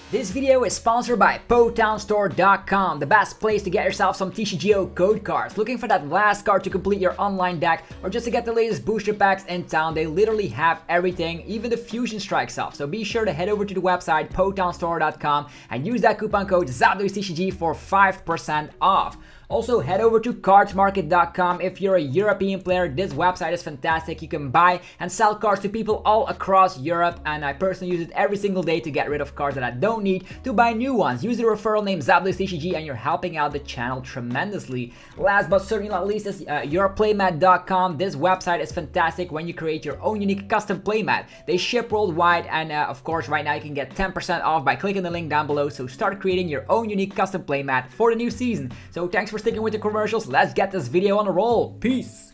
This video is sponsored by PotownStore.com, the best place to get yourself some TCGO code cards. Looking for that last card to complete your online deck or just to get the latest booster packs in town, they literally have everything, even the Fusion Strike stuff. So be sure to head over to the website PotownStore.com and use that coupon code ZAPDOSTCG for 5% off. Also, head over to cardsmarket.com if you're a European player. This website is fantastic. You can buy and sell cards to people all across Europe, and I personally use it every single day to get rid of cards that I don't need to buy new ones. Use the referral name ZAPDOSTCG and you're helping out the channel tremendously. Last but certainly not least is yourplaymat.com. This website is fantastic when you create your own unique custom playmat. They ship worldwide, and of course right now you can get 10% off by clicking the link down below. So start creating your own unique custom playmat for the new season. So thanks for sticking with the commercials. Let's get this video on the roll. Peace.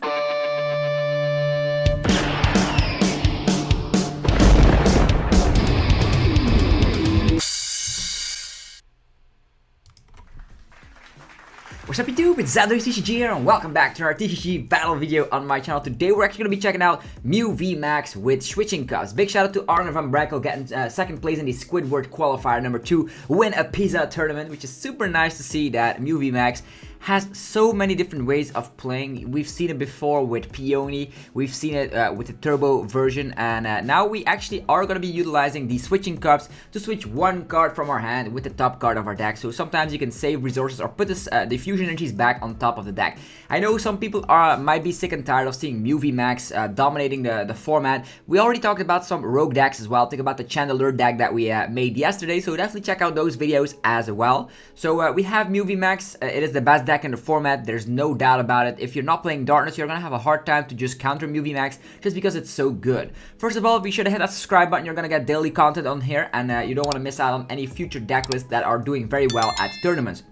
What's up YouTube, it's ZAPDOSTCG here and welcome back to our TCG battle video on my channel. Today we're actually going to be checking out Mew VMAX with switching cups. Big shout out to Arne Van Brackel getting second place in the Squidward qualifier number 2, win a pizza tournament, which is super nice to see that Mew VMAX has so many different ways of playing. We've seen it before with Peony, we've seen it with the turbo version, and now we actually are going to be utilizing the switching cups to switch one card from our hand with the top card of our deck. So sometimes you can save resources or put this, the fusion energies back on top of the deck. I know some people might be sick and tired of seeing Mew VMAX dominating the format. We already talked about some rogue decks as well. Think about the Chandelier deck that we made yesterday, so definitely check out those videos as well. So we have Mew VMAX. It is the best deck in the format, there's no doubt about it. If you're not playing Darkness, you're gonna have a hard time to just counter Mew VMAX just because it's so good. First of all, be sure to hit that subscribe button. You're gonna get daily content on here, and you don't want to miss out on any future deck lists that are doing very well at tournaments.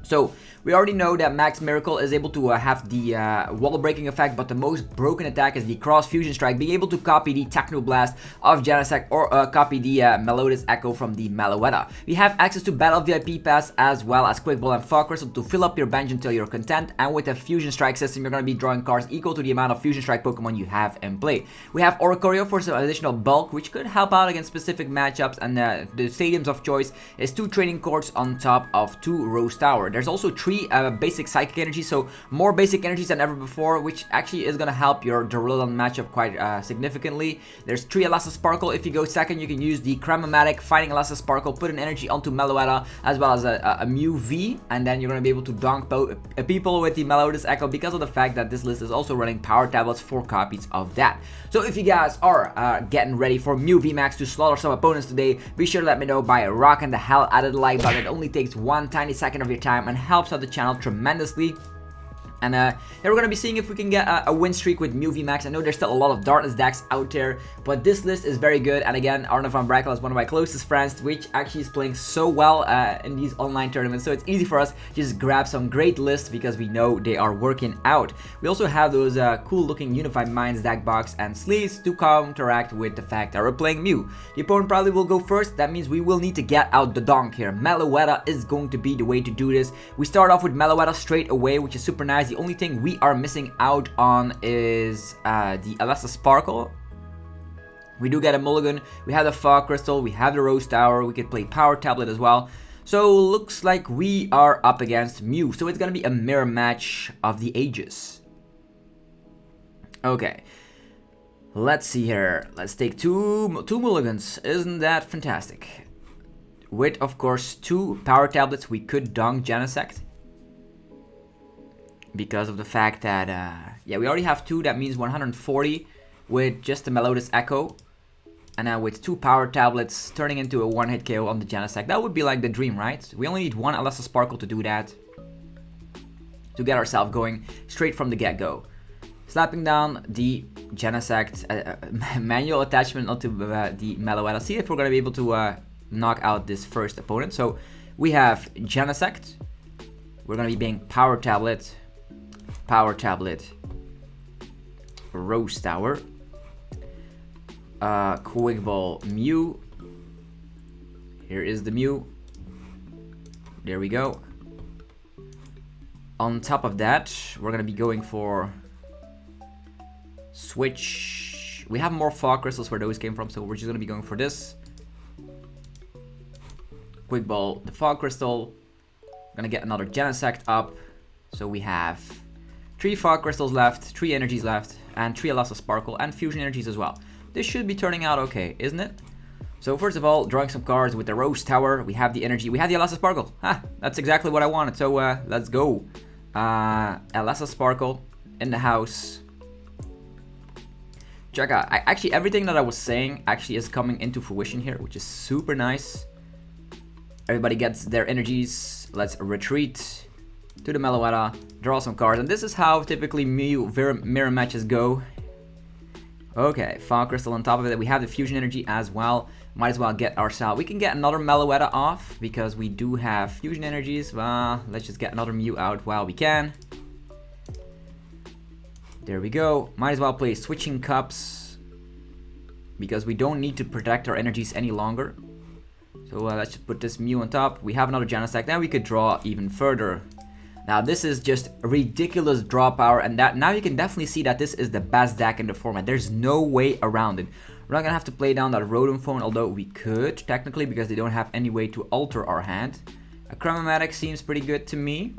So we already know that Max Miracle is able to have the wall breaking effect, but the most broken attack is the Cross Fusion Strike, being able to copy the Techno Blast of Genesect or copy the Meloetta's Echo from the Meloetta. We have access to Battle VIP Pass as well as Quick Ball and Fog Crystal to fill up your bench until you're content, and with a Fusion Strike system you're going to be drawing cards equal to the amount of Fusion Strike Pokemon you have in play. We have Oricorio for some additional bulk, which could help out against specific matchups, and the stadiums of choice is 2 training courts on top of 2 Rose Tower. There's also 3 basic psychic energy, so more basic energies than ever before, which actually is going to help your Duraludon matchup quite significantly. There's 3 ELESA'S. If you go second, you can use the Cramomatic, Fighting ELESA'S, put an energy onto Meloetta as well as a Mew V, and then you're going to be able to donk people with the Meloetta's Echo because of the fact that this list is also running power tablets, 4 copies of that. So if you guys are getting ready for Mew VMAX to slaughter some opponents today, be sure to let me know by rocking the hell out of the like button. It only takes 1 tiny second of your time and helps out the channel tremendously. And then we're going to be seeing if we can get a win streak with Mew VMAX. I know there's still a lot of Darkness decks out there, but this list is very good. And again, Arne Van Brackel is one of my closest friends, which actually is playing so well in these online tournaments. So it's easy for us to just grab some great lists because we know they are working out. We also have those cool looking Unified Minds deck box and sleeves to counteract with the fact that we're playing Mew. The opponent probably will go first. That means we will need to get out the donk here. Meloetta is going to be the way to do this. We start off with Meloetta straight away, which is super nice. The only thing we are missing out on is the ELESA'S. We do get a mulligan, we have the Fog Crystal, we have the Rose Tower, we could play Power Tablet as well. So looks like we are up against Mew, so it's gonna be a mirror match of the ages. Okay, let's see here. Let's take two mulligans. Isn't that fantastic? With, of course, 2 Power Tablets, we could donk Genesect, because of the fact that, yeah, we already have 2, that means 140 with just the Meloetta's Echo. And now with 2 Power Tablets turning into a 1-hit KO on the Genesect, that would be like the dream, right? We only need 1 ELESA'S to do that, to get ourselves going straight from the get-go. Slapping down the Genesect, manual attachment onto the Meloetta. See if we're going to be able to knock out this first opponent. So we have Genesect, we're going to be being Power Tablet, Rose Tower, Quick Ball Mew. Here is the Mew. There we go. On top of that, we're gonna be going for switch. We have more Fog Crystals where those came from, so we're just gonna be going for this. Quick Ball the Fog Crystal. Gonna get another Genesect up. So we have 3 Fog Crystals left, 3 energies left, and 3 ELESA'S Sparkle, and Fusion energies as well. This should be turning out okay, isn't it? So first of all, drawing some cards with the Rose Tower. We have the energy, we have the ELESA'S Sparkle. That's exactly what I wanted, so let's go. ELESA'S Sparkle in the house. Check out, actually everything that I was saying actually is coming into fruition here, which is super nice. Everybody gets their energies. Let's retreat to the Meloetta, draw some cards, and this is how typically Mew mirror matches go. Okay, Fog Crystal on top of it. We have the Fusion energy as well. Might as well get ourselves. We can get another Meloetta off because we do have Fusion energies. Well, let's just get another Mew out while we can. There we go. Might as well play Switching Cups because we don't need to protect our energies any longer. So let's just put this Mew on top. We have another Genesect. Now we could draw even further. Now this is just ridiculous draw power, and that now you can definitely see that this is the best deck in the format. There's no way around it. We're not gonna have to play down that Rotom Phone, although we could technically because they don't have any way to alter our hand. A Chromatic seems pretty good to me.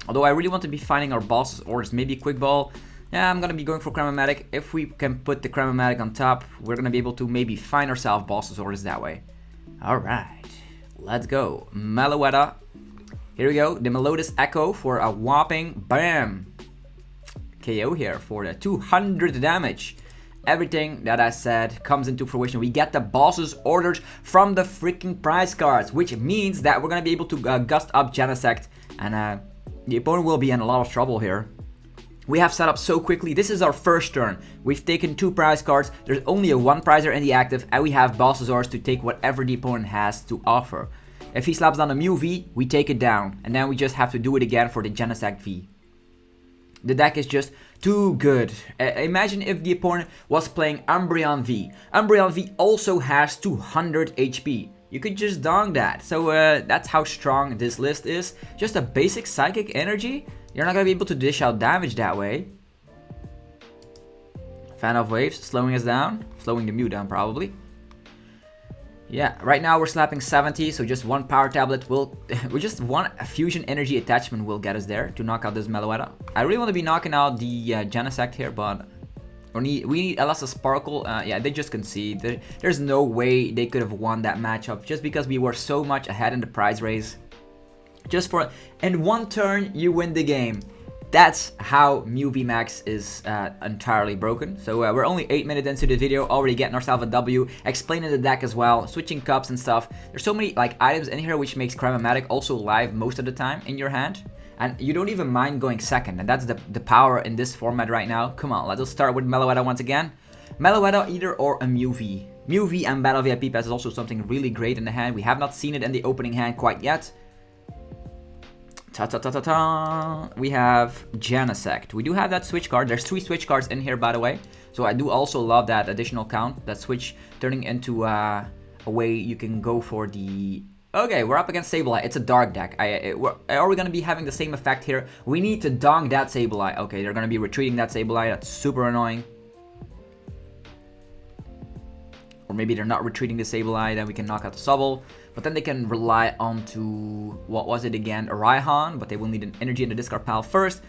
Although I really want to be finding our bosses orders, maybe Quick Ball. Yeah, I'm gonna be going for Chromatic. If we can put the Chromatic on top, we're gonna be able to maybe find ourselves bosses orders that way. Alright, let's go. Meloetta. Here we go, the Meloetta's Echo for a whopping, bam, KO here for the 200 damage. Everything that I said comes into fruition. We get the boss's orders from the freaking prize cards, which means that we're going to be able to gust up Genesect, and the opponent will be in a lot of trouble here. We have set up so quickly. This is our first turn. We've taken 2 prize cards. There's only a 1 prizer in the active, and we have boss's orders to take whatever the opponent has to offer. If he slaps down a Mew V, we take it down, and then we just have to do it again for the Genesect V. The deck is just too good. Imagine if the opponent was playing Umbreon V. Umbreon V also has 200 HP. You could just dong that. So that's how strong this list is. Just a basic Psychic Energy. You're not going to be able to dish out damage that way. Fan of Waves, slowing us down. Slowing the Mew down probably. Yeah, right now we're slapping 70, so just 1 Power Tablet will... we just one Fusion Energy attachment will get us there to knock out this Meloetta. I really want to be knocking out the Genesect here, but... we need ELESA'S Sparkle. Yeah, they just concede. There's no way they could have won that matchup just because we were so much ahead in the prize race. Just for... in 1 turn, you win the game. That's how Mew VMAX is entirely broken. So we're only 8 minutes into the video, already getting ourselves a W, explaining the deck as well, switching cups and stuff. There's so many like items in here which makes Chromatic also live most of the time in your hand. And you don't even mind going second, and that's the power in this format right now. Come on, let's start with Meloetta once again. Meloetta either or a Mew V. Mew V and Battle VIP Pass is also something really great in the hand. We have not seen it in the opening hand quite yet. Ta-ta-ta-ta-ta. We have Genesect. We do have that switch card. There's 3 switch cards in here, by the way. So I do also love that additional count. That switch turning into a way you can go for the... Okay, we're up against Sableye. It's a dark deck. Are we going to be having the same effect here? We need to donk that Sableye. Okay, they're going to be retreating that Sableye. That's super annoying. Or maybe they're not retreating the Sableye. Then we can knock out the Sobble. But then they can rely on to, what was it again, a Raihan, but they will need an energy in the discard pile first.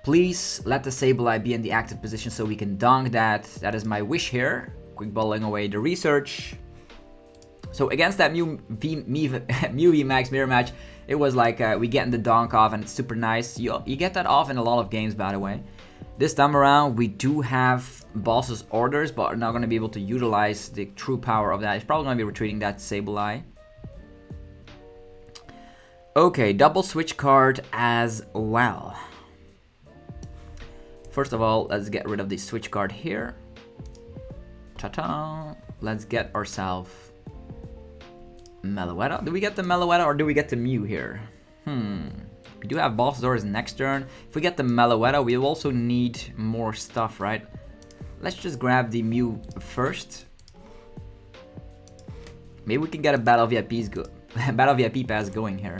Please let the Sableye be in the active position so we can donk that. That is my wish here. Quick balling away the research. So against that Mew VMAX mirror match, it was like we getting the donk off, and it's super nice. You get that off in a lot of games, by the way. This time around, we do have boss's orders, but we're not going to be able to utilize the true power of that. It's probably going to be retreating that Sableye. Okay, double switch card as well. First of all, let's get rid of the switch card here. Ta-ta! Let's get ourselves Meloetta. Do we get the Meloetta or do we get the Mew here? We do have boss doors next turn. If we get the Meloetta, we also need more stuff, right? Let's just grab the Mew first. Maybe we can get a Battle VIP pass going here.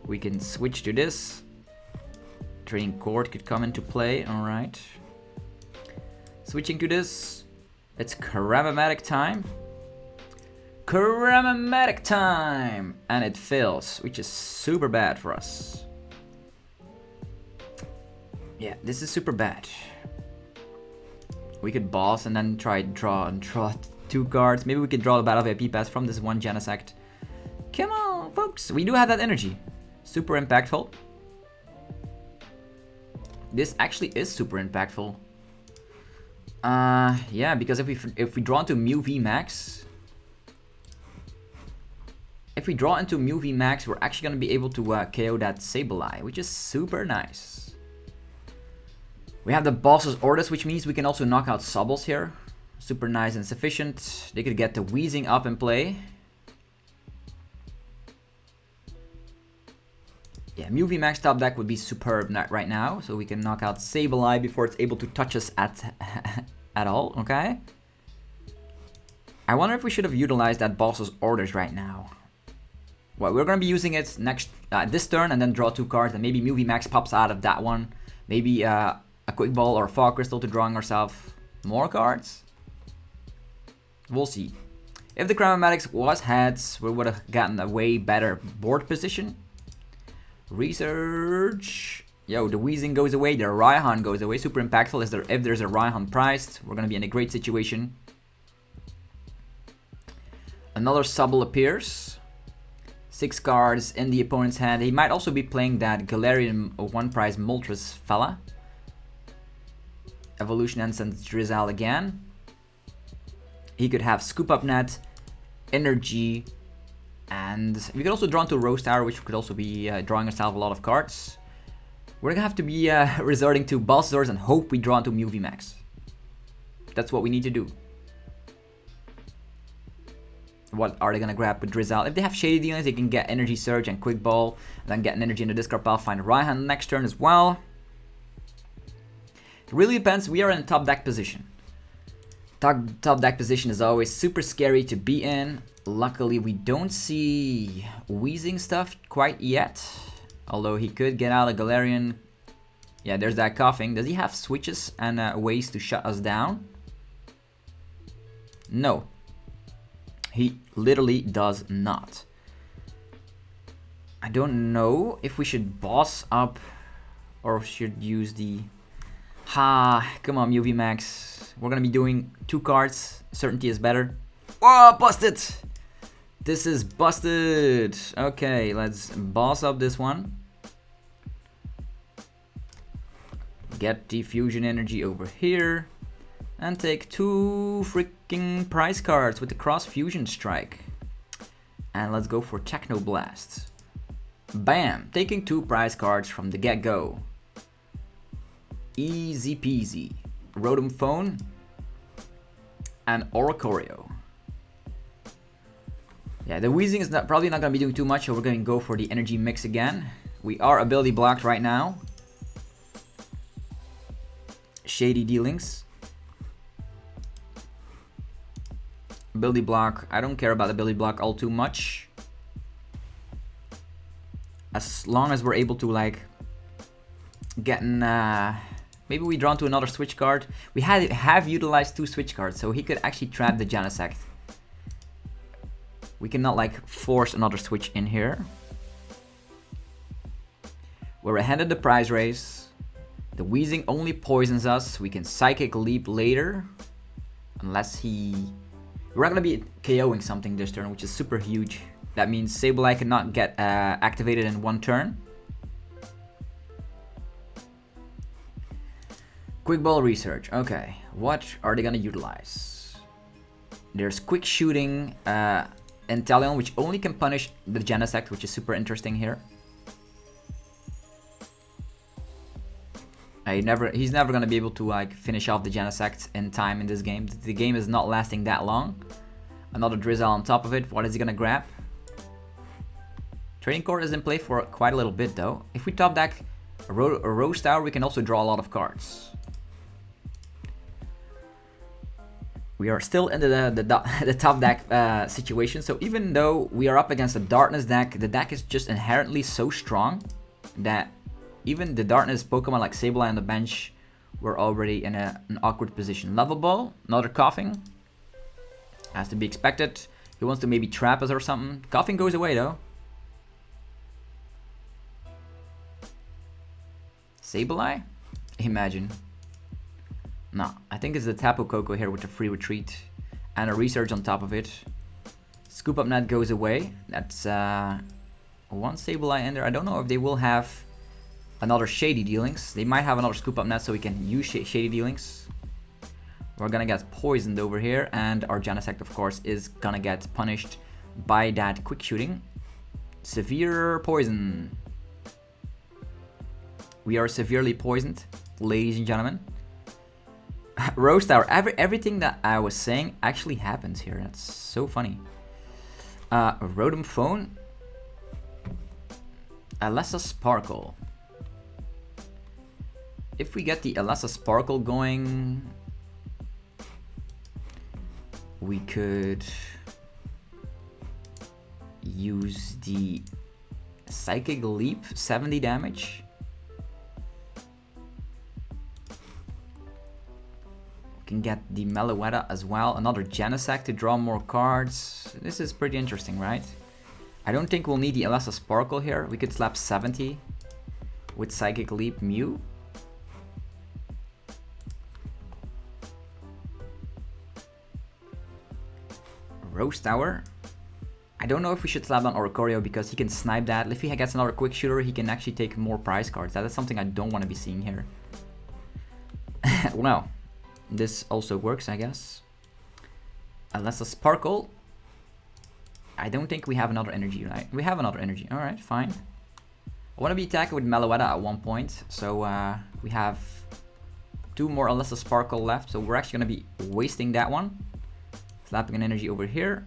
We can switch to this. Training Court could come into play, alright. Switching to this. It's Chromatic time. Cramamatic time! And it fails, which is super bad for us. Yeah, this is super bad. We could boss and then try draw 2 cards. Maybe we could draw the Battle VIP pass from this one Genesect. Come on, folks. We do have that energy. Super impactful. This actually is super impactful. Yeah, because if we draw into Mew VMAX, we're actually gonna be able to KO that Sableye, which is super nice. We have the Boss's Orders, which means we can also knock out Sobbles here. Super nice and sufficient. They could get the Weezing up in play. Yeah, Mew VMAX top deck would be superb right now, so we can knock out Sableye before it's able to touch us at all, okay? I wonder if we should have utilized that Boss's Orders right now. Well, we're going to be using it next this turn and then draw 2 cards, and maybe Mew VMAX pops out of that one. Maybe a Quick Ball or a Fog Crystal to drawing ourselves more cards. We'll see. If the Cramamatics was heads, we would have gotten a way better board position. Research. Yo, the Weezing goes away, the Raihan goes away. Super impactful. If there's a Raihan priced, we're going to be in a great situation. Another Sableye appears. 6 cards in the opponent's hand. He might also be playing that Galarian 1 prize Moltres fella. Evolution and sends Drizzle again. He could have Scoop Up Net, Energy, and we could also draw into Rose Tower, which could also be drawing ourselves a lot of cards. We're gonna have to be resorting to Boss Doors and hope we draw into Mew VMAX. That's what we need to do. What are they gonna grab with Drizzle? If they have Shady Dealings, they can get Energy Surge and Quick Ball, and then get an Energy in the discard pile, find Raihan next turn as well. It really depends. We are in top deck position. Top deck position is always super scary to be in. Luckily, we don't see Weezing stuff quite yet. Although he could get out a Galarian. Yeah, there's that coughing. Does he have switches and ways to shut us down? No. He literally does not. I don't know if we should boss up or should use the... come on, Mew VMAX. We're gonna be doing 2 cards. Certainty is better. Oh, busted! This is busted. Okay, let's boss up this one. Get the fusion energy over here. And take 2 freaking prize cards with the cross fusion strike. And let's go for Techno Blast. Bam! Taking 2 prize cards from the get-go. Easy peasy. Rotom Phone and Oricorio. Yeah, the Weezing is probably not going to be doing too much, so we're going to go for the energy mix again. We are ability blocked right now. Shady Dealings. Ability block. I don't care about ability block all too much. As long as we're able to like getting maybe we draw into another switch card. We have utilized 2 switch cards, so he could actually trap the Genesect. We cannot like force another switch in here. We're ahead of the prize race. The Weezing only poisons us. We can Psychic Leap later. Unless he... We're not going to be KOing something this turn, which is super huge. That means Sableye cannot get activated in 1 turn. Quick Ball Research. Okay, what are they going to utilize? There's Quick Shooting Inteleon, which only can punish the Genesect, which is super interesting here. He's never going to be able to like finish off the Genesect in time in this game. The game is not lasting that long. Another Drizzle on top of it. What is he going to grab? Trading Court is in play for quite a little bit though. If we top deck a Rose Tower, we can also draw a lot of cards. We are still in the top deck situation, so even though we are up against a Darkness deck, the deck is just inherently so strong that even the Darkness Pokemon like Sableye on the bench were already in an awkward position. Level Ball, another coughing. Has to be expected. He wants to maybe trap us or something. Coughing goes away though. Sableye? Imagine. No, I think it's the Tapu Koko here with a free retreat. And a research on top of it. Scoop Up Net goes away. That's one Sableye in there. I don't know if they will have another Shady Dealings. They might have another Scoop Up Net so we can use Shady Dealings. We're gonna get poisoned over here. And our Genesect, of course, is gonna get punished by that quick shooting. Severe poison. We are severely poisoned, ladies and gentlemen. Rose Tower. Everything that I was saying actually happens here. That's so funny. Rotom Phone. ELESA'S Sparkle. If we get the ELESA'S Sparkle going, we could use the Psychic Leap, 70 damage. Can get the Meloetta as well. Another Genesect to draw more cards. This is pretty interesting, right? I don't think we'll need the ELESA'S Sparkle here. We could slap 70 with Psychic Leap Mew. Rose Tower. I don't know if we should slap down Oricorio because he can snipe that. If he gets another quick shooter, he can actually take more prize cards. That is something I don't want to be seeing here. Well, this also works, I guess. ELESA'S Sparkle. I don't think we have another energy, right? We have another energy. Alright, fine. I want to be attacking with Meloetta at one point. So we have 2 more ELESA'S Sparkle left. So we're actually going to be wasting that one. Slapping an energy over here.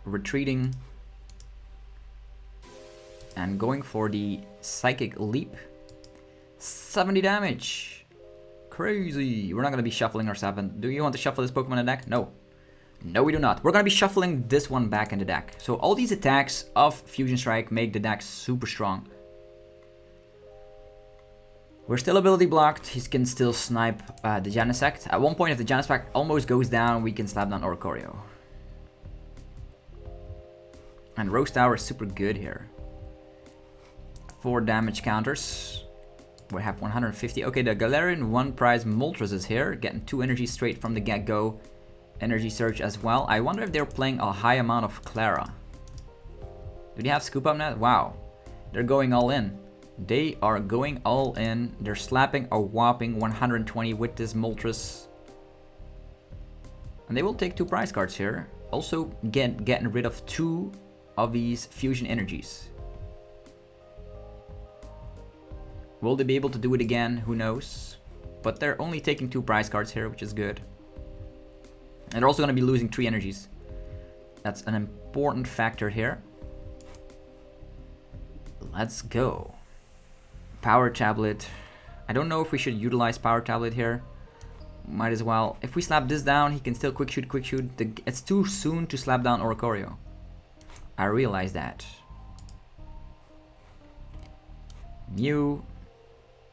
Retreating. And going for the Psychic Leap. 70 damage. Crazy. We're not going to be shuffling our 7. Do you want to shuffle this Pokemon in the deck? No. No, we do not. We're going to be shuffling this one back in the deck. So all these attacks of Fusion Strike make the deck super strong. We're still ability blocked. He can still snipe the Genesect. At one point, if the Genesect almost goes down, we can slap down Oricorio. And Rose Tower is super good here. 4 damage counters. We have 150. Okay, the Galarian 1 prize Moltres is here. Getting 2 energy straight from the get-go. Energy Surge as well. I wonder if they're playing a high amount of Clara. Do they have Scoop Up Net? Wow. They're going all in. They are going all in. They're slapping a whopping 120 with this Moltres. And they will take 2 prize cards here. Also getting rid of 2 of these fusion energies. Will they be able to do it again? Who knows? But they're only taking 2 prize cards here, which is good. And they're also going to be losing 3 energies. That's an important factor here. Let's go. Power Tablet. I don't know if we should utilize Power Tablet here. Might as well. If we slap this down, he can still quick shoot, quick shoot. It's too soon to slap down Oricorio. I realize that. Mew.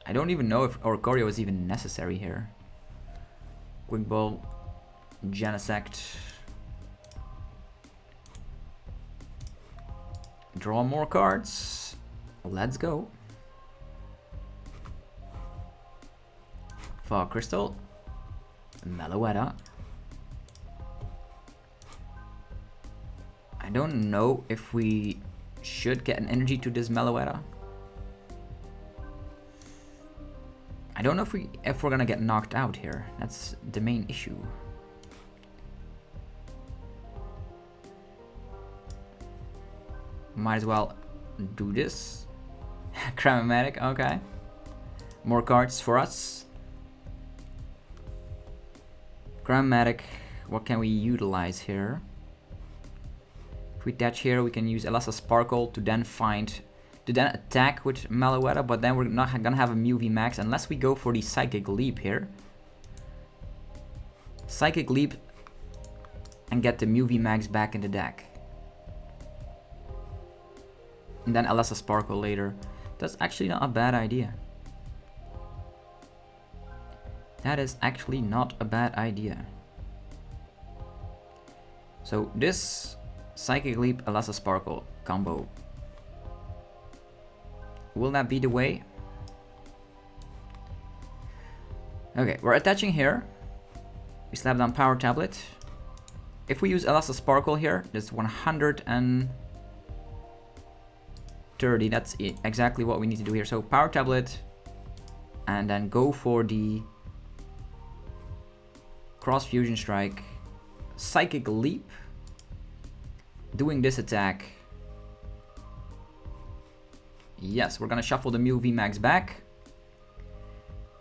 I don't even know if Oricorio is even necessary here. Quick Ball. Genesect. Draw more cards. Let's go. Fog Crystal. Meloetta. I don't know if we should get an energy to this Meloetta. I don't know if we're gonna get knocked out here. That's the main issue. Might as well do this. Cramomatic, okay. More cards for us. Cramomatic, what can we utilize here? If we attach here, we can use ELESA'S Sparkle to then attack with Meloetta, but then we're not gonna have a Mew VMAX unless we go for the Psychic Leap here. Psychic Leap and get the Mew VMAX back in the deck. And then ELESA'S Sparkle later. That's actually not a bad idea. That is actually not a bad idea. So this Psychic Leap, ELESA'S Sparkle combo, will that be the way? Okay, we're attaching here. We slap down Power Tablet. If we use ELESA'S Sparkle here, that's 130. That's exactly what we need to do here. So Power Tablet, and then go for the Cross Fusion Strike, Psychic Leap, doing this attack. Yes, we're gonna shuffle the Mew VMAX back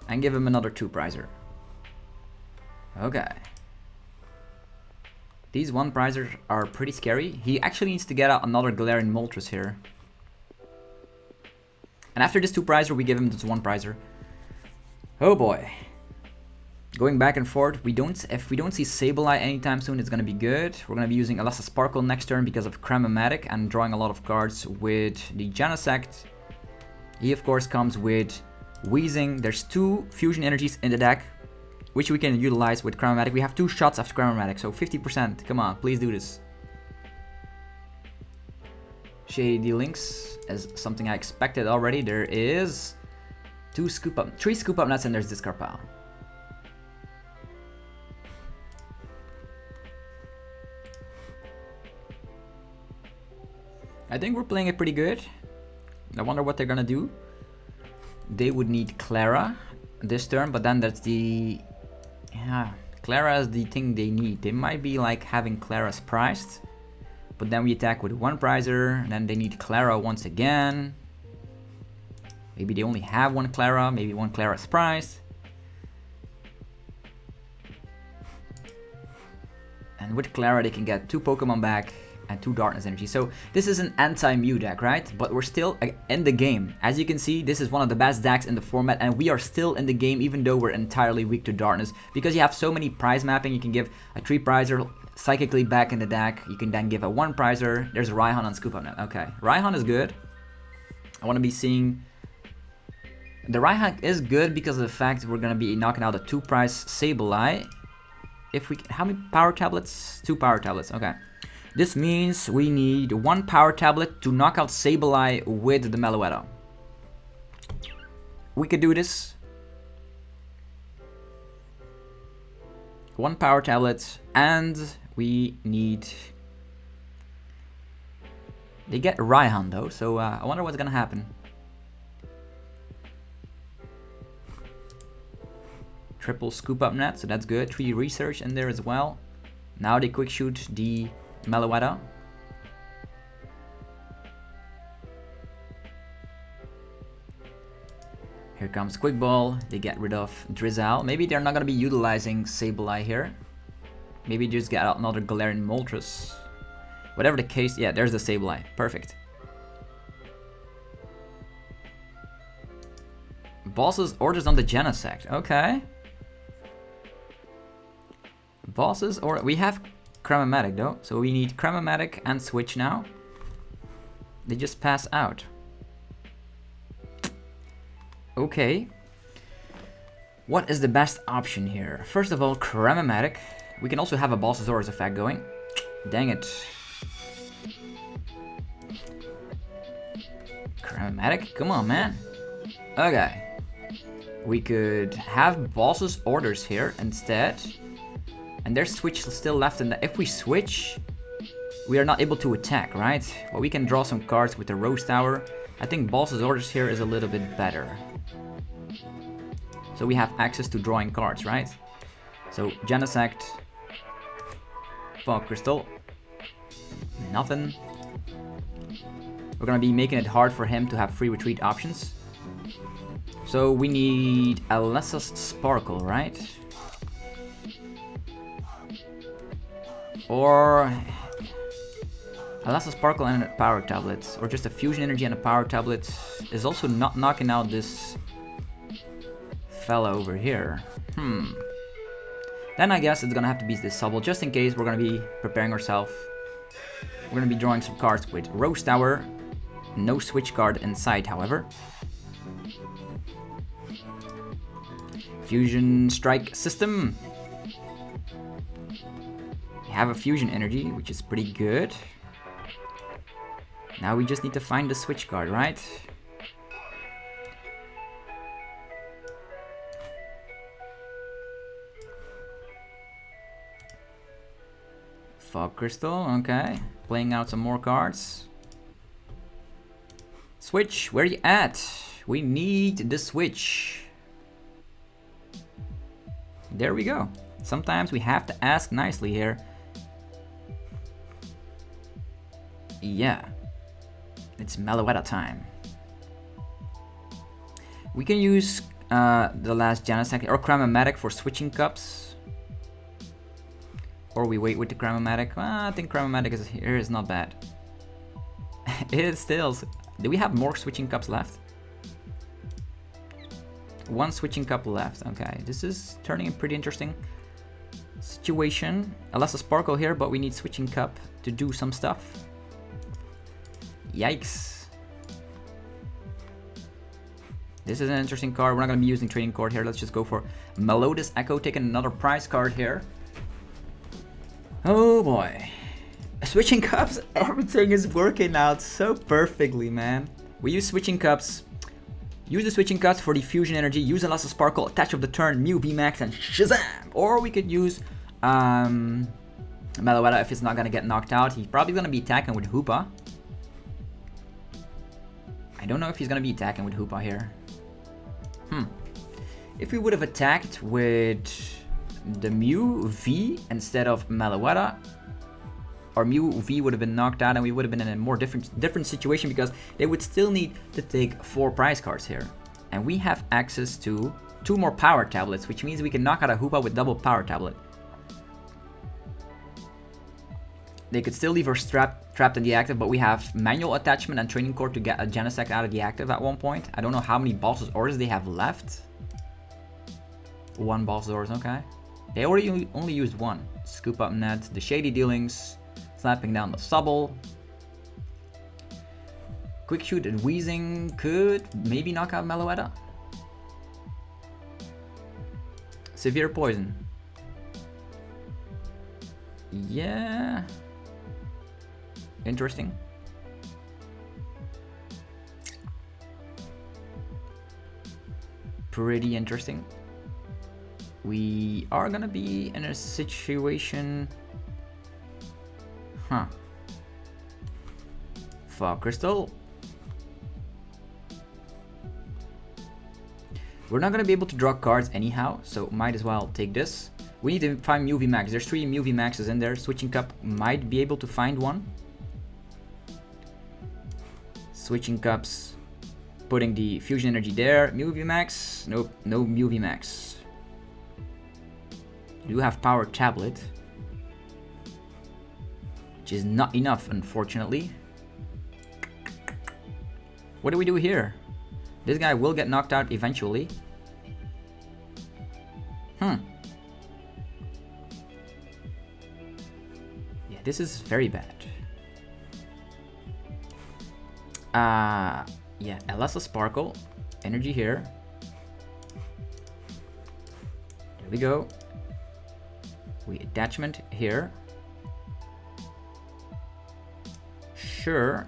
and give him another 2-prizer. Okay. These 1-prizers are pretty scary. He actually needs to get out another Galarian Moltres here. And after this 2-prizer, we give him this 1-prizer. Oh boy. Going back and forth. If we don't see Sableye anytime soon, it's gonna be good. We're gonna be using ELESA'S Sparkle next turn because of Cram-O-Matic and drawing a lot of cards with the Genesect. He of course comes with Weezing. There's 2 fusion energies in the deck, which we can utilize with Cram-O-Matic. We have 2 shots after Cram-O-Matic, so 50%. Come on, please do this. Shady Links is something I expected already. There is 3 scoop up nuts, and there's discard pile. I think we're playing it pretty good. I wonder what they're gonna do. They would need Clara this turn, but then that's the... Yeah, Clara is the thing they need. They might be like having Clara's priced, but then we attack with 1-prizer, and then they need Clara once again. Maybe they only have 1 Clara, maybe 1 Clara's priced. And with Clara they can get 2 Pokemon back and 2 Darkness Energy. So this is an anti-Mew deck, right? But we're still in the game. As you can see, this is one of the best decks in the format, and we are still in the game even though we're entirely weak to Darkness. Because you have so many prize mapping, you can give a 3-prizer psychically back in the deck. You can then give a 1-prizer. There's a Raihan on Scoop Up Net. Okay, Raihan is good. I want to be seeing... The Raihan is good because of the fact we're going to be knocking out a 2-prize Sableye. If we... How many Power Tablets? 2 Power Tablets, okay. This means we need 1 Power Tablet to knock out Sableye with the Meloetta. We could do this. 1 Power Tablet, and we need... They get Raihan though, so I wonder what's gonna happen. Triple Scoop Up Net, so that's good. 3 Research in there as well. Now they quick shoot the Meloetta. Here comes Quick Ball. They get rid of Drizzle. Maybe they're not going to be utilizing Sableye here. Maybe just get out another Galarian Moltres. Whatever the case, yeah, there's the Sableye. Perfect. Boss's orders on the Genesect. Okay. Bosses, or we have Cram-O-Matic though, so we need Cram-O-Matic and Switch now. They just pass out. Okay. What is the best option here? First of all, Cram-O-Matic. We can also have a Boss's Orders effect going. Dang it. Cram-O-Matic? Come on, man. Okay. We could have Boss's Orders here instead. And there's Switch still left, and if we switch, we are not able to attack, right? Well, we can draw some cards with the Rose Tower. I think Boss's Orders here is a little bit better. So we have access to drawing cards, right? So Genesect, Fog Crystal, nothing. We're gonna be making it hard for him to have free retreat options. So we need ELESA'S Sparkle, right? Or ELESA'S Sparkle and a Power Tablet, or just a Fusion Energy and a Power Tablet is also not knocking out this fella over here. Then I guess it's gonna have to be this Sableye, just in case we're gonna be preparing ourselves. We're gonna be drawing some cards with Rose Tower. No switch card inside, however. Fusion Strike system. have a fusion energy, which is pretty good. Now we just need to find the switch card, right? Fog Crystal, okay. Playing out some more cards. Switch, where you at? We need the switch. There we go. Sometimes we have to ask nicely here. Yeah. It's Meloetta time. We can use the last Genesect or Cramomatic for switching cups. Or we wait with the Cramomatic. Well, I think Cramomatic here is not bad. It is still. Do we have more switching cups left? One switching cup left. Okay, this is turning a pretty interesting situation. ELESA'S Sparkle here, but we need switching cup to do some stuff. Yikes. This is an interesting card. We're not going to be using Trading Card here. Let's just go for Meloetta's Echo, taking another prize card here. Oh boy. Switching cups, everything is working out so perfectly, man. We use switching cups. Use the switching cups for the fusion energy. Use ELESA'S Sparkle, attach of the turn, Mew VMAX, and Shazam! Or we could use Meloetta if it's not gonna get knocked out. He's probably gonna be attacking with Hoopa. I don't know if he's gonna be attacking with Hoopa here. If we would have attacked with the Mew V instead of Meloetta, or Mew V would have been knocked out and we would have been in a more different situation because they would still need to take 4 prize cards here. And we have access to 2 more power tablets, which means we can knock out a Hoopa with double power tablet. They could still leave her trapped in the active, but we have manual attachment and training cord to get a Genesect out of the active at one point. I don't know how many Boss's Orders they have left. 1 Boss's Orders, okay. They already only used 1. Scoop up net, the Shady Dealings, slapping down the Sableye. Quick Shoot and Weezing could maybe knock out Meloetta. Severe Poison. Yeah. Interesting. Pretty interesting. We are gonna be in a situation. Fog Crystal. We're not gonna be able to draw cards anyhow, so might as well take this. We need to find Mew VMAX. There's 3 Mew VMAXs in there. Switching Cup might be able to find one. Switching Cups, putting the fusion energy there. Mew VMAX, nope, no Mew VMAX. We do have Power Tablet, which is not enough, unfortunately. What do we do here? This guy will get knocked out eventually. Yeah, this is very bad. Yeah, ELESA'S Sparkle. Energy here. There we go. We attachment here. Sure.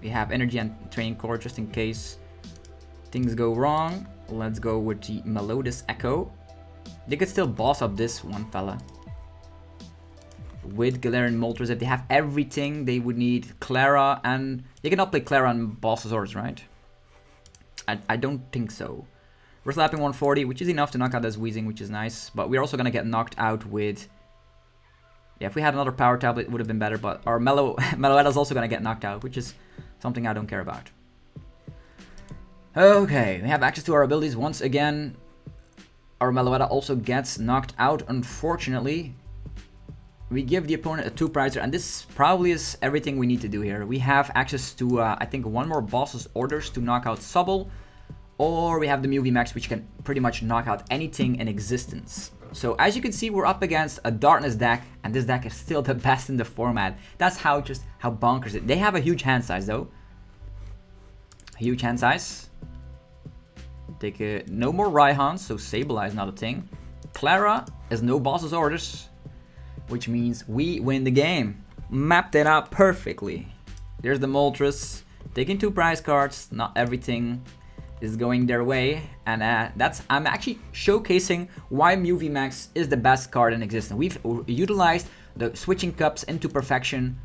We have energy and training core just in case things go wrong. Let's go with the Meloetta's Echo. They could still boss up this one fella. With Galarian Moltres, if they have everything, they would need Clara, and they cannot play Clara and Boss's Orders, right? I don't think so. We're slapping 140, which is enough to knock out this Weezing, which is nice. But we're also gonna get knocked out with. Yeah, if we had another power tablet, it would have been better. But our Meloetta's also gonna get knocked out, which is something I don't care about. Okay, we have access to our abilities once again. Our Meloetta also gets knocked out, unfortunately. We give the opponent a 2-prizer, and this probably is everything we need to do here. We have access to, I think, 1 more Boss's Orders to knock out Sableye, or we have the Mew VMAX, which can pretty much knock out anything in existence. So as you can see, we're up against a Darkness deck, and this deck is still the best in the format. That's how bonkers it. They have a huge hand size, though. Huge hand size. Take no more Raihans, so Sableye is not a thing. Clara is no Boss's Orders. which means we win the game. Mapped it out perfectly. There's the Moltres, taking 2 prize cards. Not everything is going their way, and I'm actually showcasing why Mew VMAX is the best card in existence. We've utilized the switching cups into perfection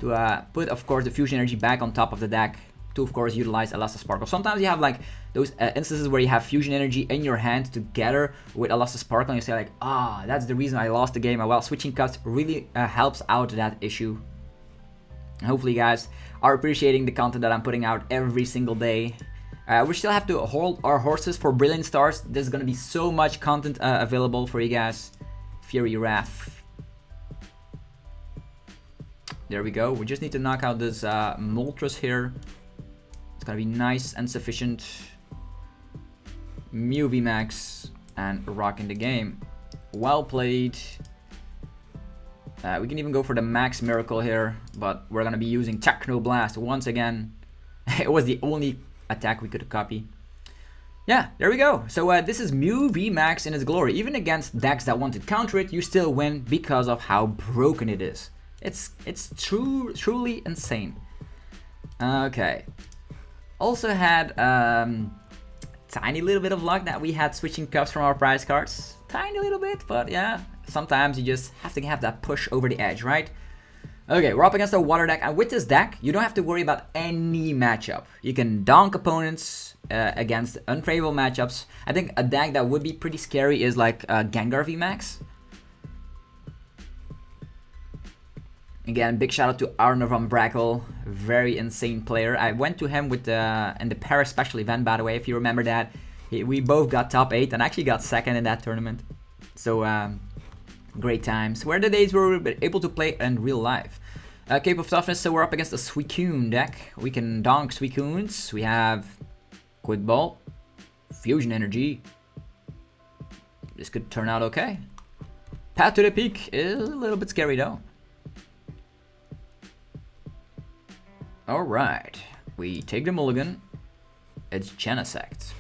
to put, of course, the fusion energy back on top of the deck to, of course, utilize ELESA'S Sparkle. Sometimes you have like those instances where you have fusion energy in your hand together with ELESA'S Sparkle, and you say like, that's the reason I lost the game. Well, switching cups really helps out that issue. And hopefully you guys are appreciating the content that I'm putting out every single day. We still have to hold our horses for Brilliant Stars. There's gonna be so much content available for you guys. Fury Wrath. There we go. We just need to knock out this Moltres here. It's gonna be nice and sufficient. Mew VMAX and rocking the game. Well played. We can even go for the Max Miracle here, but we're gonna be using Techno Blast once again. It was the only attack we could copy. Yeah, there we go. So this is Mew VMAX in its glory. Even against decks that want to counter it, you still win because of how broken it is. It's truly insane. Okay. Also had tiny little bit of luck that we had switching cups from our prize cards. Tiny little bit, but yeah. Sometimes you just have to have that push over the edge, right? Okay, we're up against a water deck, and with this deck, you don't have to worry about any matchup. You can donk opponents against unfavorable matchups. I think a deck that would be pretty scary is like Gengar VMAX. Again, big shout out to Arne Van Brackel, very insane player. I went to him with in the Paris special event, by the way, if you remember that. We both got top 8 and actually got second in that tournament. So great times. Where the days where we were able to play in real life. Cape of Toughness, so we're up against a Suicune deck. We can donk Suicunes. We have Quick Ball, Fusion Energy. This could turn out okay. Path to the Peak is a little bit scary though. Alright, we take the mulligan. It's Genesect.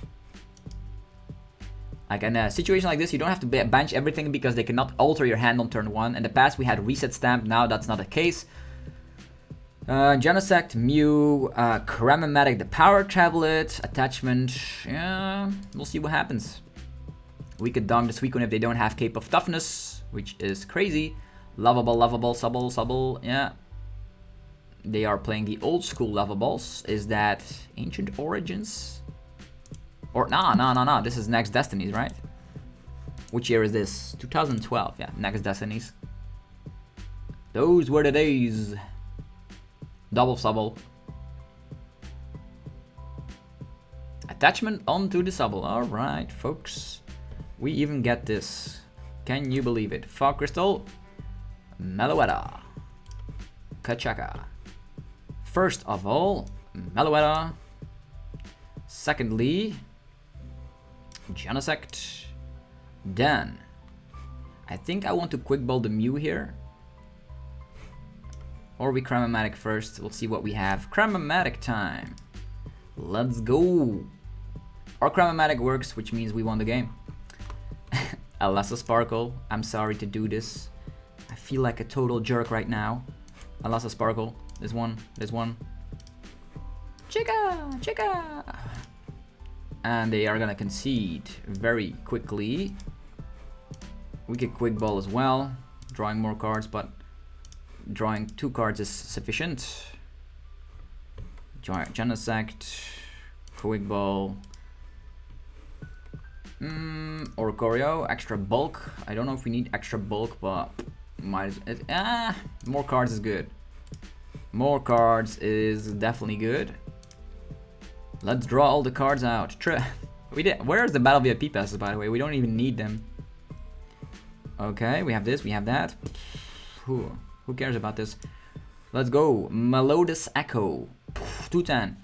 Like in a situation like this, you don't have to bench everything because they cannot alter your hand on turn 1. In the past we had Reset Stamp, now that's not the case. Genesect, Mew, Cramamatic, the Power Tablet, Attachment, yeah, we'll see what happens. We could donk the Suicune if they don't have Cape of Toughness, which is crazy. Lovable, Subble, yeah. They are playing the old school Lovables. Is that Ancient Origins? Or, no, this is Next Destinies, right? Which year is this? 2012, yeah, Next Destinies. Those were the days. Double Subble. Attachment onto the Subble. Alright, folks. We even get this. Can you believe it? Fog Crystal. Meloetta. Kachaka. First of all, Meloetta. Secondly, Genesect. Then, I think I want to Quick Ball the Mew here. Or we Cramamatic first. We'll see what we have. Cramamatic time. Let's go. Our Cramamatic works, which means we won the game. ELESA'S Sparkle. I'm sorry to do this. I feel like a total jerk right now. ELESA'S Sparkle. There's one. Chica! And they are gonna concede very quickly. We could Quick Ball as well. Drawing more cards, but drawing 2 cards is sufficient. Genesect, Quick Ball, or Choreo, extra bulk. I don't know if we need extra bulk, but might as more cards is good. More cards is definitely good. Let's draw all the cards out. Where's the Battle VIP passes, by the way? We don't even need them. Okay, we have this, we have that. Who cares about this? Let's go. Meloetta's Echo. 210.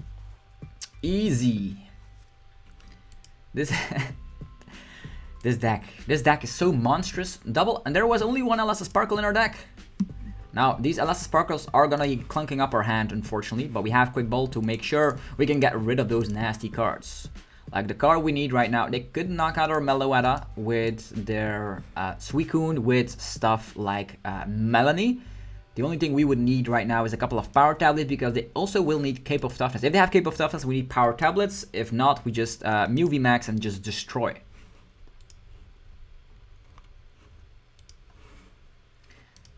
Easy. This deck is so monstrous. Double, and there was only one ELESA'S Sparkle in our deck. Now, these ELESA'S Sparkles are gonna be clunking up our hand, unfortunately, but we have Quick Ball to make sure we can get rid of those nasty cards. Like the card we need right now, they could knock out our Meloetta with their Suicune with stuff like Melanie. The only thing we would need right now is a couple of power tablets, because they also will need Cape of Toughness. If they have Cape of Toughness, we need power tablets. If not, we just Mew VMAX and just destroy.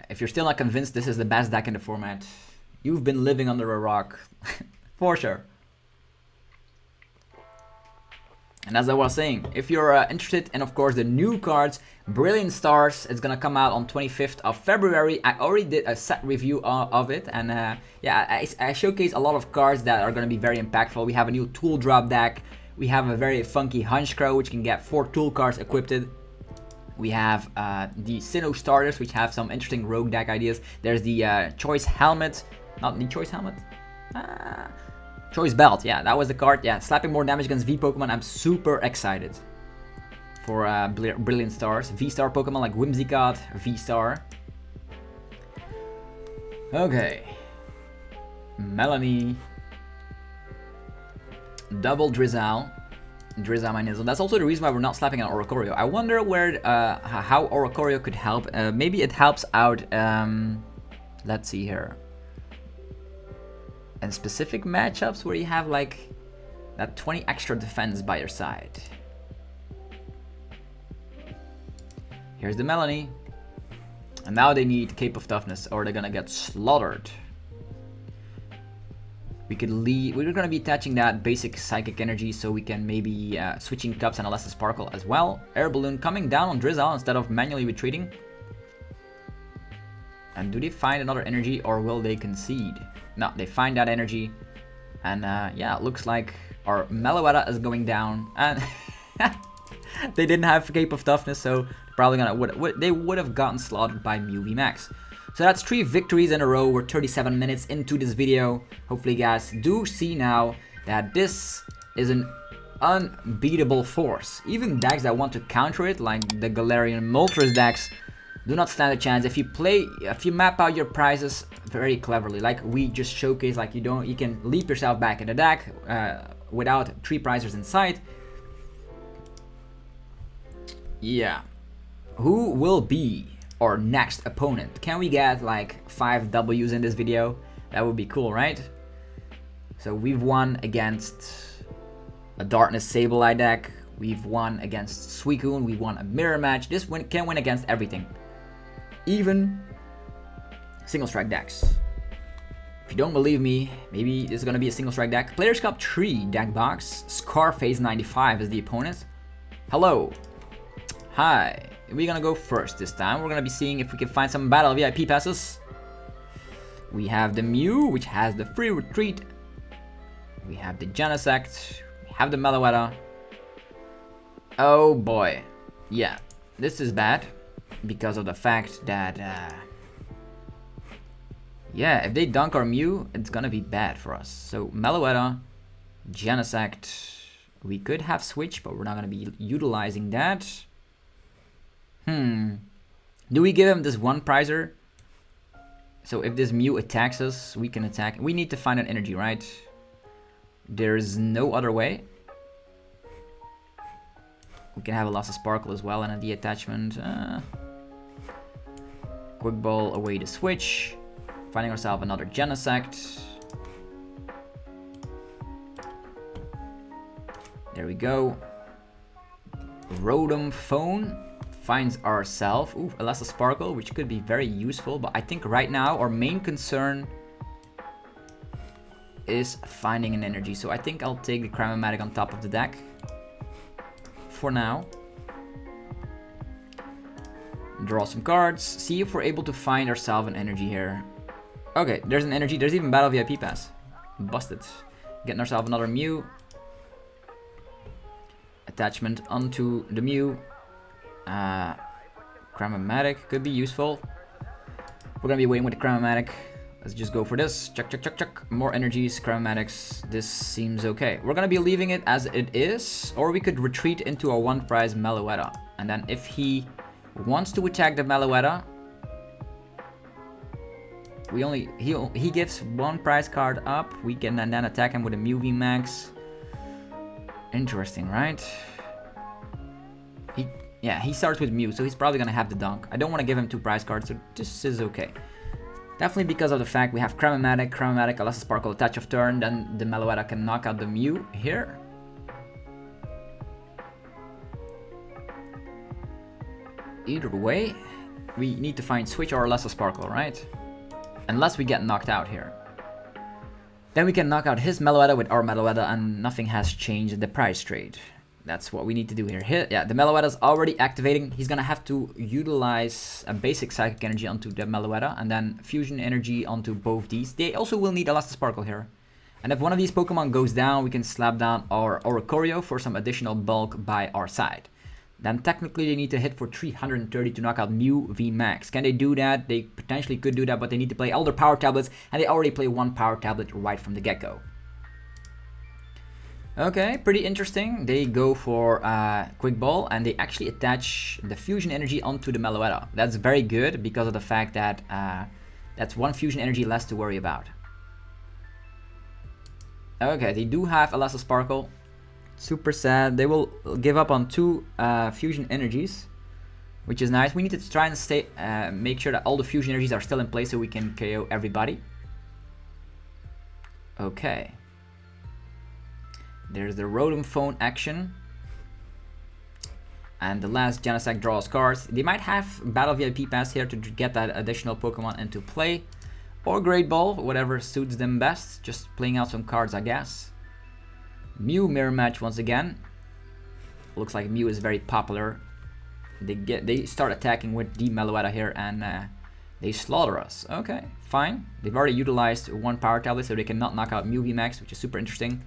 If you're still not convinced this is the best deck in the format, you've been living under a rock. For sure. And as I was saying, if you're interested in, of course, the new cards, Brilliant Stars, it's gonna come out on 25th of February. I already did a set review of it, and yeah, I showcase a lot of cards that are gonna be very impactful. We have a new tool drop deck. We have a very funky Hunchcrow, which can get 4 tool cards equipped. We have the Sinnoh starters, which have some interesting rogue deck ideas. There's the Choice Helmet, not the Choice Helmet. Choice Belt, yeah, that was the card. Yeah, slapping more damage against V Pokemon. I'm super excited for Brilliant Stars. V-Star Pokemon like Whimsicott, V-Star. Okay. Melanie. Double Drizzle. Drizzle my Nizzle. That's also the reason why we're not slapping on Oricorio. I wonder where, how Oricorio could help. Maybe it helps out, let's see here. And specific matchups where you have like that 20 extra defense by your side. Here's the Melanie. And now they need Cape of Toughness or they're gonna get slaughtered. We could leave, we're gonna be attaching that basic Psychic Energy so we can maybe switching Cups and ELESA'S Sparkle as well. Air Balloon coming down on Drizzle instead of manually retreating. And do they find another energy or will they concede? No, they find that energy. And yeah, it looks like our Meloetta is going down. And they didn't have Cape of Toughness, so probably they would have gotten slaughtered by Mew VMAX. So that's 3 victories in a row. We're 37 minutes into this video. Hopefully you guys do see now that this is an unbeatable force. Even decks that want to counter it, like the Galarian Moltres decks, do not stand a chance. If you map out your prizes very cleverly, like we just showcased, like you can leap yourself back in the deck without 3 prizers in sight. Yeah. Who will be our next opponent? Can we get like 5 W's in this video? That would be cool, right? So we've won against a Darkness Sableye deck. We've won against Suicune. We won a mirror match. This can win against everything. Even single strike decks. If you don't believe me, maybe this is gonna be a single strike deck. Players Cup 3 deck box. Scarface 95 is the opponent. Hello. Hi. We're gonna go first this time. We're gonna be seeing if we can find some battle VIP passes. We have the Mew, which has the free retreat. We have the Genesect. We have the Meloetta. Oh boy. Yeah, this is bad. Because of the fact that, yeah, if they dunk our Mew, it's gonna be bad for us. So, Meloetta, Genesect, we could have Switch, but we're not gonna be utilizing that. Do we give him this 1 prizer? So, if this Mew attacks us, we can attack. We need to find an energy, right? There's no other way. We can have ELESA'S Sparkle as well, and the attachment. Quick Ball away the Switch. Finding ourselves another Genesect. There we go. Rotom Phone finds ourselves. Ooh, ELESA'S Sparkle, which could be very useful, but I think right now our main concern is finding an energy. So I think I'll take the Crymomatic on top of the deck. For now. Draw some cards. See if we're able to find ourselves an energy here. Okay, there's an energy. There's even Battle VIP Pass. Busted. Getting ourselves another Mew. Attachment onto the Mew. Crymomatic could be useful. We're gonna be waiting with the Crymomatic. Let's just go for this. Chuck. More energies, Chromatics. This seems okay. We're gonna be leaving it as it is, or we could retreat into a 1 prize Meloetta. And then if he wants to attack the Meloetta, he gives 1 prize card up. We can then attack him with a Mew VMAX. Interesting, right? He starts with Mew, so he's probably gonna have the donk. I don't want to give him 2 prize cards, so this is okay. Definitely because of the fact we have Chromatic, ELESA'S Sparkle, Touch of Turn, then the Meloetta can knock out the Mew here. Either way, we need to find Switch or ELESA'S Sparkle, right? Unless we get knocked out here. Then we can knock out his Meloetta with our Meloetta and nothing has changed in the prize trade. That's what we need to do here. Yeah, the Meloetta is already activating. He's gonna have to utilize a basic Psychic Energy onto the Meloetta and then Fusion Energy onto both these. They also will need ELESA'S Sparkle here. And if one of these Pokemon goes down, we can slap down our Oricorio for some additional bulk by our side. Then technically they need to hit for 330 to knock out Mew VMAX. Can they do that? They potentially could do that, but they need to play all their power tablets, and they already play 1 power tablet right from the get-go. Okay, pretty interesting. They go for Quick Ball, and they actually attach the Fusion Energy onto the Meloetta. That's very good because of the fact that that's 1 Fusion Energy less to worry about. Okay, they do have ELESA'S Sparkle. Super sad. They will give up on 2 Fusion Energies, which is nice. We need to try and make sure that all the Fusion Energies are still in place so we can KO everybody. Okay. There's the Rotom Phone action. And the last Genesect draws cards. They might have Battle VIP Pass here to get that additional Pokemon into play. Or Great Ball, whatever suits them best. Just playing out some cards, I guess. Mew Mirror Match once again. Looks like Mew is very popular. They start attacking with the Meloetta here and they slaughter us. Okay, fine. They've already utilized 1 power tablet so they cannot knock out Mew VMAX, which is super interesting.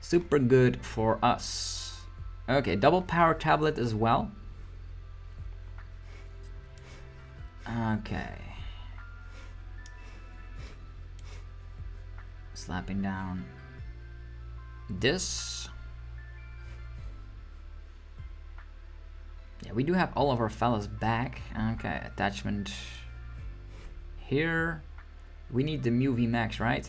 Super good for us. Okay, double power tablet as well. Okay. Slapping down this. Yeah, we do have all of our fellas back. Okay, attachment here. We need the Mew VMAX, right?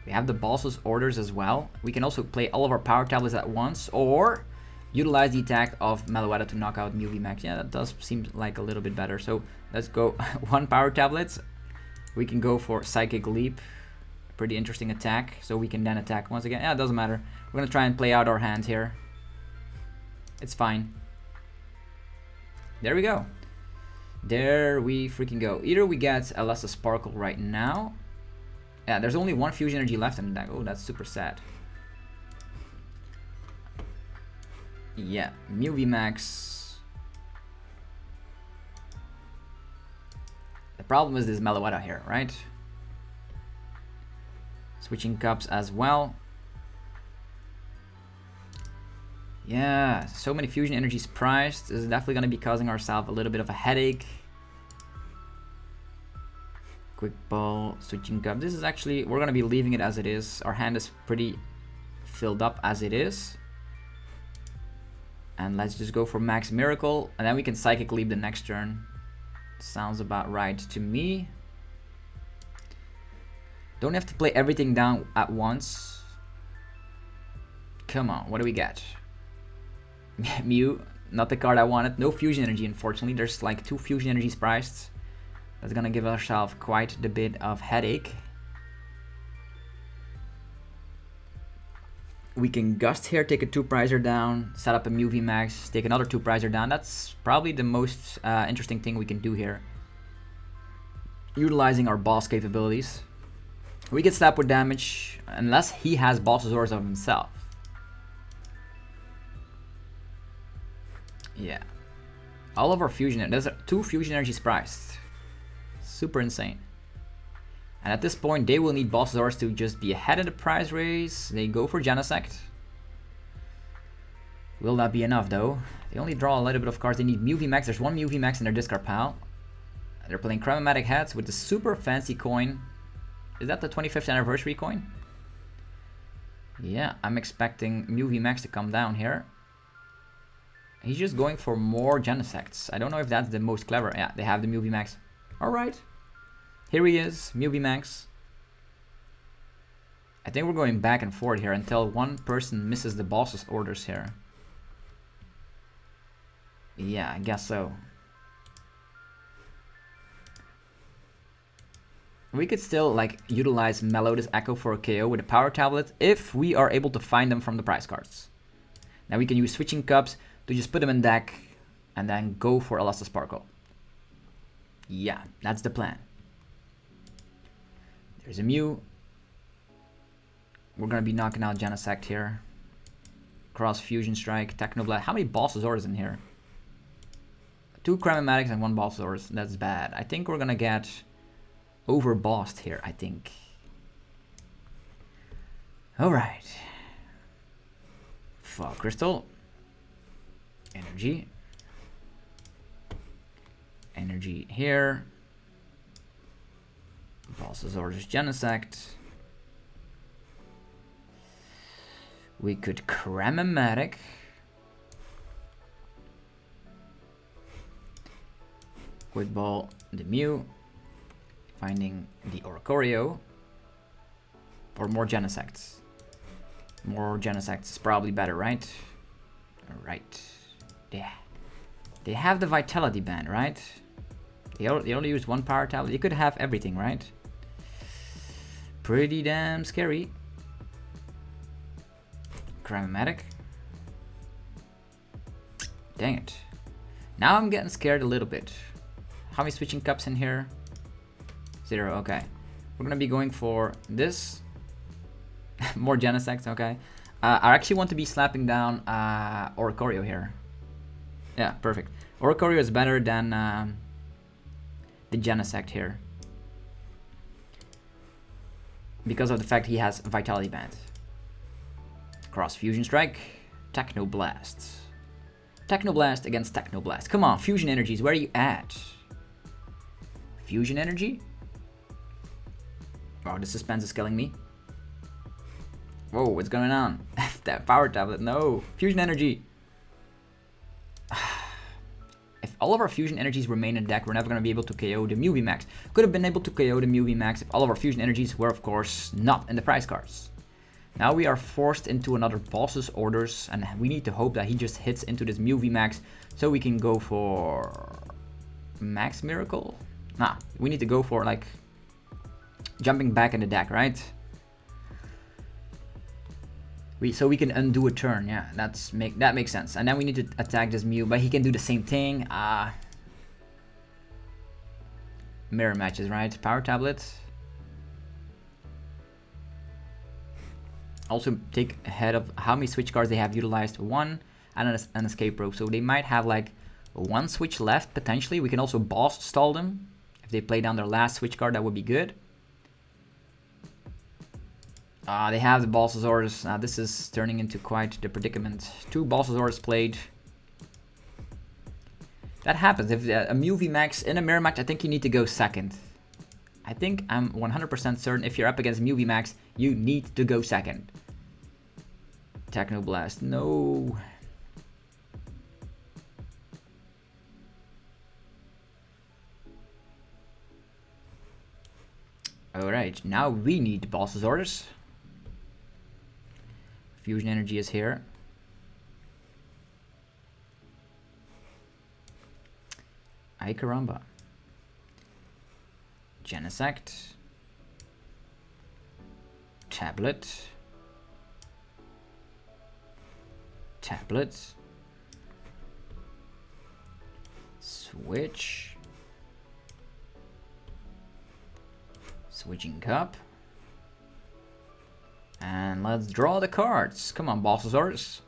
We have the boss's orders as well. We can also play all of our power tablets at once or utilize the attack of Meloetta to knock out Mew VMAX. Yeah, that does seem like a little bit better. So let's go 1 power tablet. We can go for Psychic Leap. Pretty interesting attack. So we can then attack once again. Yeah, it doesn't matter. We're going to try and play out our hand here. It's fine. There we go. There we freaking go. Either we get ELESA'S Sparkle right now. Yeah, there's only 1 Fusion Energy left in the deck. Oh, that's super sad. Yeah, Mew VMAX. The problem is this Meloetta here, right? Switching cups as well. Yeah, so many Fusion Energies priced. This is definitely going to be causing ourselves a little bit of a headache. Quick Ball, Switching Cup. This is actually, we're going to be leaving it as it is. Our hand is pretty filled up as it is. And let's just go for Max Miracle. And then we can Psychic Leap the next turn. Sounds about right to me. Don't have to play everything down at once. Come on, what do we get? Mew, not the card I wanted. No Fusion Energy, unfortunately. There's like 2 Fusion Energies priced. That's gonna give ourselves quite the bit of headache. We can Gust here, take a 2-prizer down, set up a Mew VMAX, take another 2-prizer down. That's probably the most interesting thing we can do here. Utilizing our boss capabilities. We get slapped with damage, unless he has Boss's of himself. Yeah. All of our Fusion, there's 2 Fusion Energies priced. Super insane. And at this point, they will need Boss's to just be ahead of the prize race. They go for Genesect. Will that be enough though? They only draw a little bit of cards. They need Mew VMAX. There's 1 Mew VMAX in their discard pile. They're playing Chromatic Heads with the super fancy coin. Is that the 25th anniversary coin? Yeah, I'm expecting Mew VMAX to come down here. He's just going for more Genesects. I don't know if that's the most clever. Yeah, they have the Mew VMAX. Alright. Here he is, Mew VMAX. I think we're going back and forth here until one person misses the boss's orders here. Yeah, I guess so. We could still like utilize Meloetta's Echo for a KO with a power tablet if we are able to find them from the prize cards. Now we can use switching cups to just put them in deck and then go for ELESA'S Sparkle. Yeah, that's the plan. There's a Mew. We're gonna be knocking out Genesect here. Cross Fusion Strike, Technoblast. How many Bossasaurus in here? 2 Cramomatics and 1 Bossasaurus. That's bad. I think we're gonna get overbossed here, I think. Alright. Fog Crystal. Energy. Energy here. Bossasaurus Genesect. We could Cramomatic. Quick Ball the Mew. Finding the Oricorio. Or more Genesects. More Genesects is probably better, right? Alright. Yeah. They have the Vitality Band, right? They only use 1 power tablet. You could have everything, right? Pretty damn scary. Cramomatic. Dang it. Now I'm getting scared a little bit. How many switching cups in here? 0, okay. We're gonna be going for this. More Genesect, okay. I actually want to be slapping down Oricorio here. Yeah, perfect. Oricorio is better than the Genesect here. Because of the fact he has Vitality Band. Cross Fusion Strike. Technoblast. Technoblast against Technoblast. Come on, Fusion Energies, where are you at? Fusion Energy? Oh, the suspense is killing me. Whoa, what's going on? That power tablet, no. Fusion Energy. If all of our Fusion Energies remain in deck, we're never going to be able to KO the Mew VMAX. Could have been able to KO the Mew VMAX if all of our Fusion Energies were, of course, not in the prize cards. Now we are forced into another boss's orders, and we need to hope that he just hits into this Mew VMAX so we can go for Max Miracle? Nah, we need to go for, like, jumping back in the deck, right? So we can undo a turn, yeah, that makes sense. And then we need to attack this Mew, but he can do the same thing. Mirror matches, right? Power tablet. Also take ahead of how many switch cards they have utilized. 1 and an escape rope. So they might have like 1 switch left potentially. We can also boss stall them. If they play down their last switch card, that would be good. They have the Bossasaurus. This is turning into quite the predicament. 2 Bossasaurus played. That happens. If a Mew VMAX in a mirror match, I think you need to go second. I think I'm 100% certain if you're up against Mew VMAX, you need to go second. Technoblast, no. Alright, now we need Bossasaurus. Fusion Energy is here. Ay caramba. Genesect. Tablet. Tablet. Switch. Switching cup. And let's draw the cards. Come on, Bossasaurus.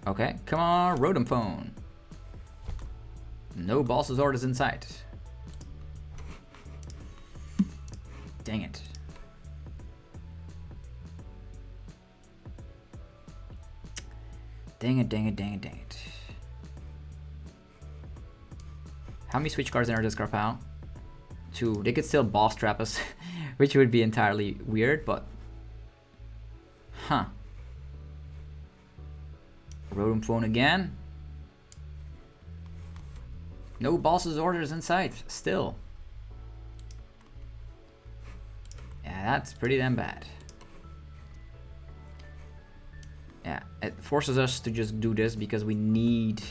Okay, come on, Rotom Phone. No Bossasaurus in sight. Dang it. Dang it, dang it, dang it, dang it. How many switch cards in our discard pile? 2. They could still boss trap us, which would be entirely weird, but... Huh. Rotom Phone again. No Bossasaurus in sight, still. That's pretty damn bad. Yeah, it forces us to just do this because we need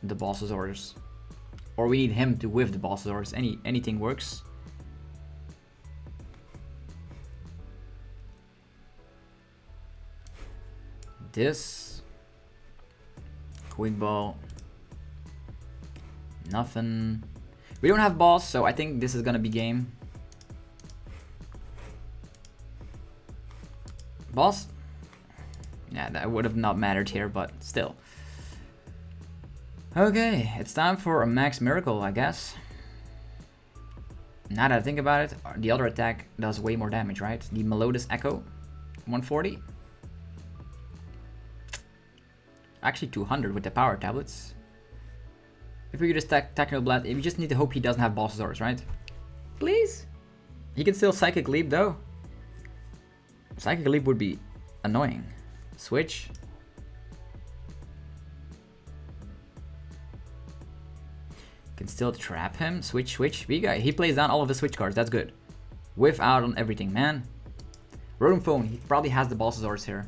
the boss's orders. Or we need him to whiff the boss's orders. Anything works. This. Quick ball. Nothing. We don't have boss, so I think this is gonna be game. Boss? Yeah, that would have not mattered here, but still. Okay, it's time for a max miracle, I guess. Now that I think about it, the other attack does way more damage, right? The Meloetta's Echo, 140. Actually 200 with the power tablets. If we could just Techno Blast, we just need to hope he doesn't have boss's orders, right? Please? He can still Psychic Leap though. Psychic Leap would be annoying. Switch. Can still trap him. Switch, switch. He plays down all of the switch cards. That's good. Whiff out on everything, man. Rotom Phone. He probably has the boss's orders here.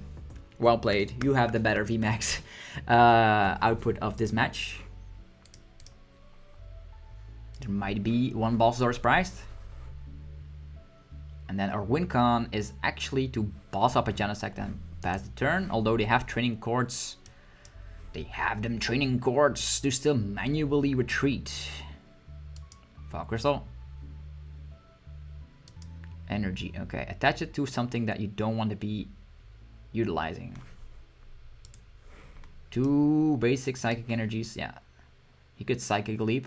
Well played. You have the better VMAX output of this match. There might be one boss's orders priced. And then our win con is actually to boss up a Genesect and pass the turn. Although they have training cords. They have them training cords to still manually retreat. Fog Crystal. Energy. Okay, attach it to something that you don't want to be utilizing. 2 basic psychic energies. Yeah, he could Psychic Leap.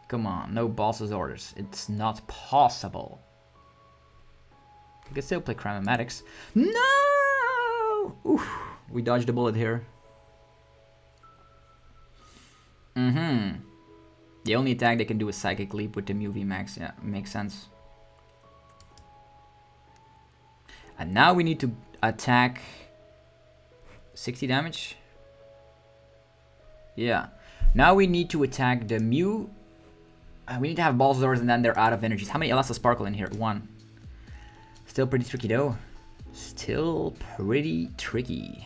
Come on, no boss's orders. It's not possible. You could still play Chromatics. No! Oof. We dodged a bullet here. The only attack they can do is Psychic Leap with the Mew VMAX. Yeah, makes sense. And now we need to attack 60 damage. Yeah. Now we need to attack the Mew. We need to have boss's orders and then they're out of energies. How many Elesa's Sparkle in here? 1. Still pretty tricky though. Still pretty tricky.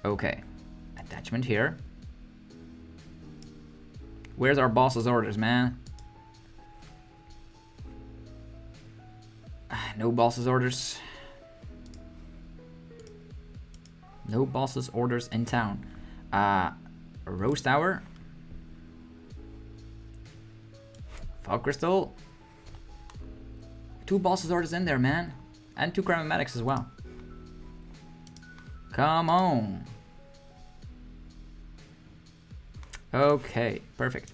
Okay, attachment here. Where's our boss's orders, man? No boss's orders. No boss's orders in town. Rose Tower. Fog Crystal. 2 boss's orders in there, man. And 2 Chromatics as well. Come on. Okay, perfect.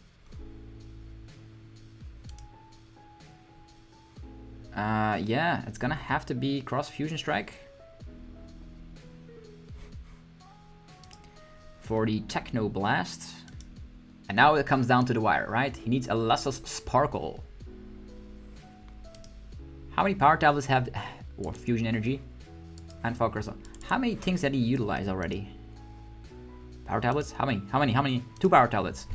Yeah, it's gonna have to be Cross Fusion Strike. For the Techno Blast. And now it comes down to the wire, right? He needs ELESA'S Sparkle. How many power tablets have or fusion energy and Fog Crystal? How many things did he utilize already? Power tablets? How many? 2 power tablets.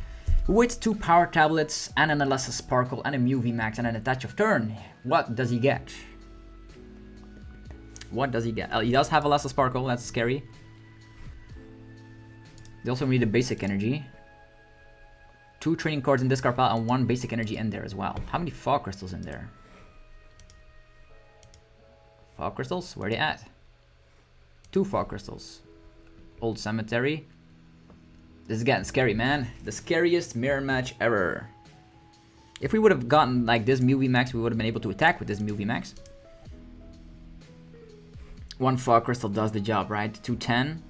With 2 power tablets and an ELESA'S Sparkle and a Mew VMAX and an attach of turn, what does he get? What does he get? He does have ELESA'S Sparkle, that's scary. They also need a basic energy. 2 training cards in discard pile and 1 basic energy in there as well. How many Fog Crystals in there? Fog Crystals? Where are they at? 2 Fog Crystals. Old Cemetery. This is getting scary, man. The scariest mirror match ever. If we would have gotten like this Mew VMAX, we would have been able to attack with this Mew VMAX. 1 Fog Crystal does the job, right? 210.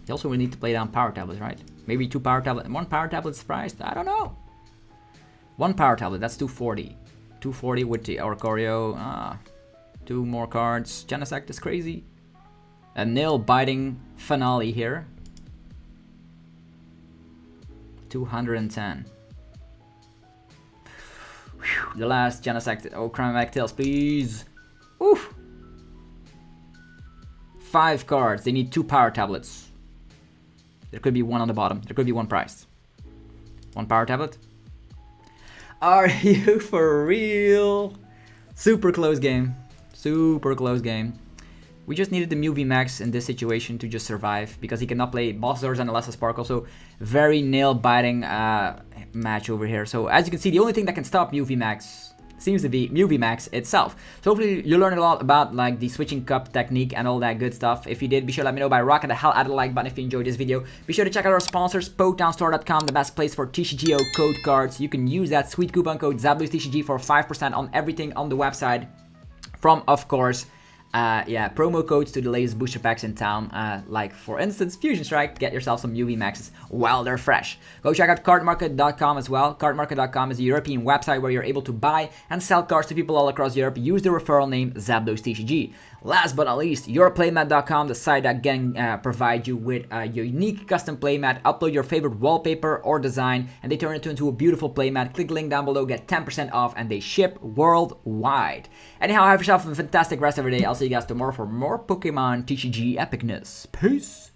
He also will need to play down power tablets, right? Maybe 2 power tablets. 1 power tablet's priced. I don't know. 1 power tablet, that's 240. 240 with the Oricorio. 2 more cards. Genesect is crazy. A nail-biting finale here. 210. Whew, the last Genesect. Oh, Chromatic Tails, please. Oof. 5 cards. They need 2 power tablets. There could be 1 on the bottom. There could be 1 priced. One power tablet. Are you for real? Super close game. Super close game. We just needed the Mew VMAX in this situation to just survive because he cannot play Bossors and ELESA'S Sparkle. So very nail-biting match over here. So as you can see, the only thing that can stop Mew VMAX seems to be Mew VMAX itself. So hopefully you learned a lot about like the switching cup technique and all that good stuff. If you did, be sure to let me know by rocking the hell out of the like button if you enjoyed this video. Be sure to check out our sponsors, PokedownStore.com, the best place for TCGO code cards. You can use that sweet coupon code ZABLOESTCG for 5% on everything on the website. From, of course, promo codes to the latest booster packs in town, like for instance Fusion Strike, to get yourself some Mew VMAXs while they're fresh. Go check out cardmarket.com as well. Cardmarket.com is a European website where you're able to buy and sell cards to people all across Europe. Use the referral name ZABLOESTCG. Last but not least, yourplaymat.com, the site that can provide you with a unique custom playmat. Upload your favorite wallpaper or design and they turn it into a beautiful playmat. Click the link down below, get 10% off, and they ship worldwide. Anyhow, have yourself a fantastic rest of your day. I'll see you guys tomorrow for more Pokemon TCG epicness. Peace!